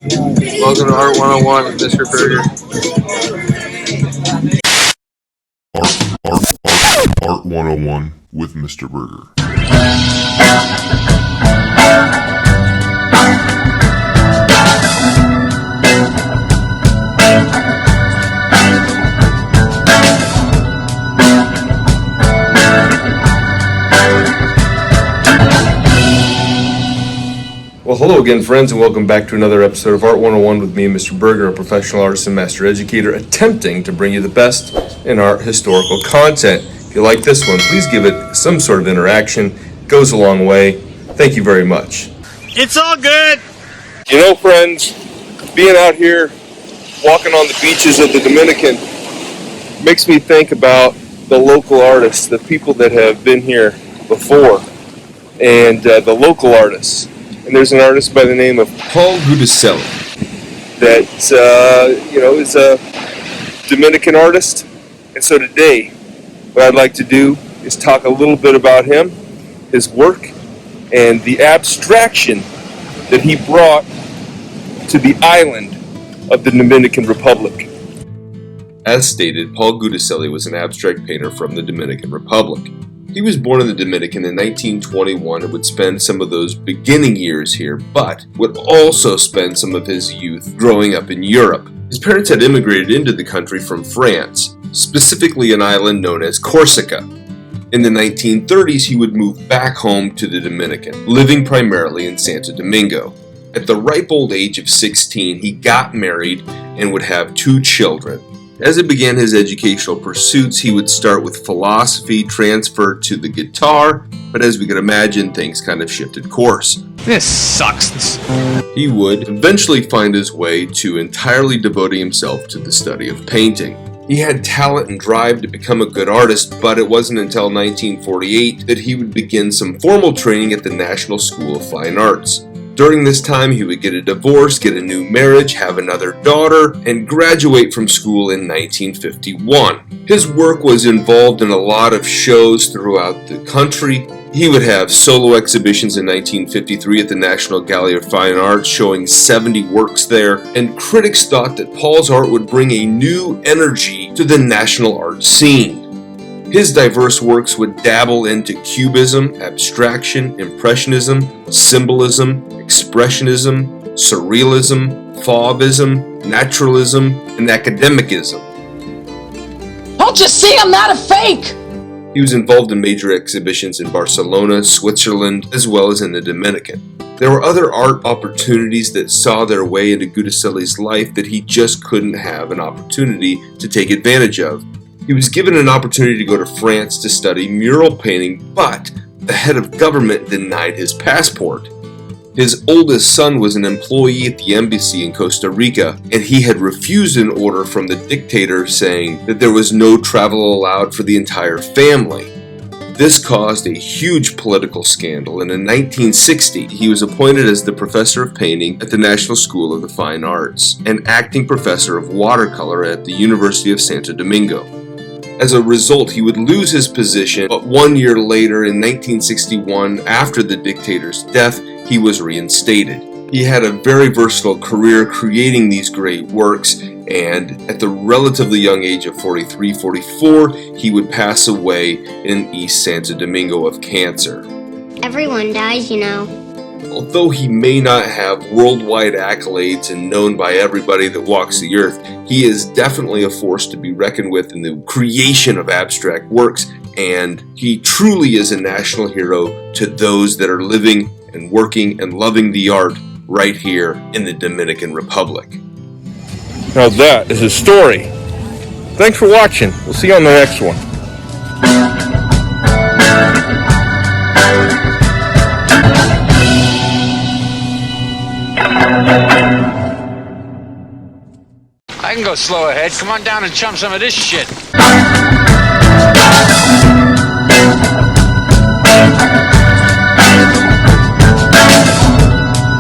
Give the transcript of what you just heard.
Welcome to Art 101 with Mr. Burgher. Art 101 with Mr. Burgher. Well, hello again, friends, and welcome back to another episode of Art 101 with me, Mr. Burgher, a professional artist and master educator, attempting to bring you the best in art historical content. If you like this one, please give it some sort of interaction. It goes a long way. Thank you very much. It's all good! You know, friends, being out here, walking on the beaches of the Dominican, makes me think about the local artists, the people that have been here before, and the local artists. And there's an artist by the name of Paul Giudicelli that, is a Dominican artist. And so today, what I'd like to do is talk a little bit about him, his work, and the abstraction that he brought to the island of the Dominican Republic. As stated, Paul Giudicelli was an abstract painter from the Dominican Republic. He was born in the Dominican in 1921 and would spend some of those beginning years here, but would also spend some of his youth growing up in Europe. His parents had immigrated into the country from France, specifically an island known as Corsica. In the 1930s, he would move back home to the Dominican, living primarily in Santo Domingo. At the ripe old age of 16, he got married and would have 2 children. As he began his educational pursuits, he would start with philosophy, transfer to the guitar, but as we can imagine, things kind of shifted course. This sucks. He would eventually find his way to entirely devoting himself to the study of painting. He had talent and drive to become a good artist, but it wasn't until 1948 that he would begin some formal training at the National School of Fine Arts. During this time, he would get a divorce, get a new marriage, have another daughter, and graduate from school in 1951. His work was involved in a lot of shows throughout the country. He would have solo exhibitions in 1953 at the National Gallery of Fine Arts, showing 70 works there, and critics thought that Paul's art would bring a new energy to the national art scene. His diverse works would dabble into cubism, abstraction, impressionism, symbolism, expressionism, surrealism, fauvism, naturalism, and academicism. Don't you see I'm not a fake? He was involved in major exhibitions in Barcelona, Switzerland, as well as in the Dominican. There were other art opportunities that saw their way into Giudicelli's life that he just couldn't have an opportunity to take advantage of. He was given an opportunity to go to France to study mural painting, but the head of government denied his passport. His oldest son was an employee at the embassy in Costa Rica, and he had refused an order from the dictator saying that there was no travel allowed for the entire family. This caused a huge political scandal, and in 1960 he was appointed as the professor of painting at the National School of the Fine Arts and acting professor of watercolor at the University of Santo Domingo. As a result, he would lose his position, but 1 year later, in 1961, after the dictator's death, he was reinstated. He had a very versatile career creating these great works, and at the relatively young age of 43-44, he would pass away in East Santo Domingo of cancer. Everyone dies, you know. Although he may not have worldwide accolades and known by everybody that walks the earth, he is definitely a force to be reckoned with in the creation of abstract works, and he truly is a national hero to those that are living and working and loving the art right here in the Dominican Republic. Now that is his story. Thanks for watching. We'll see you on the next one. I can go slow ahead. Come on down and chum some of this shit.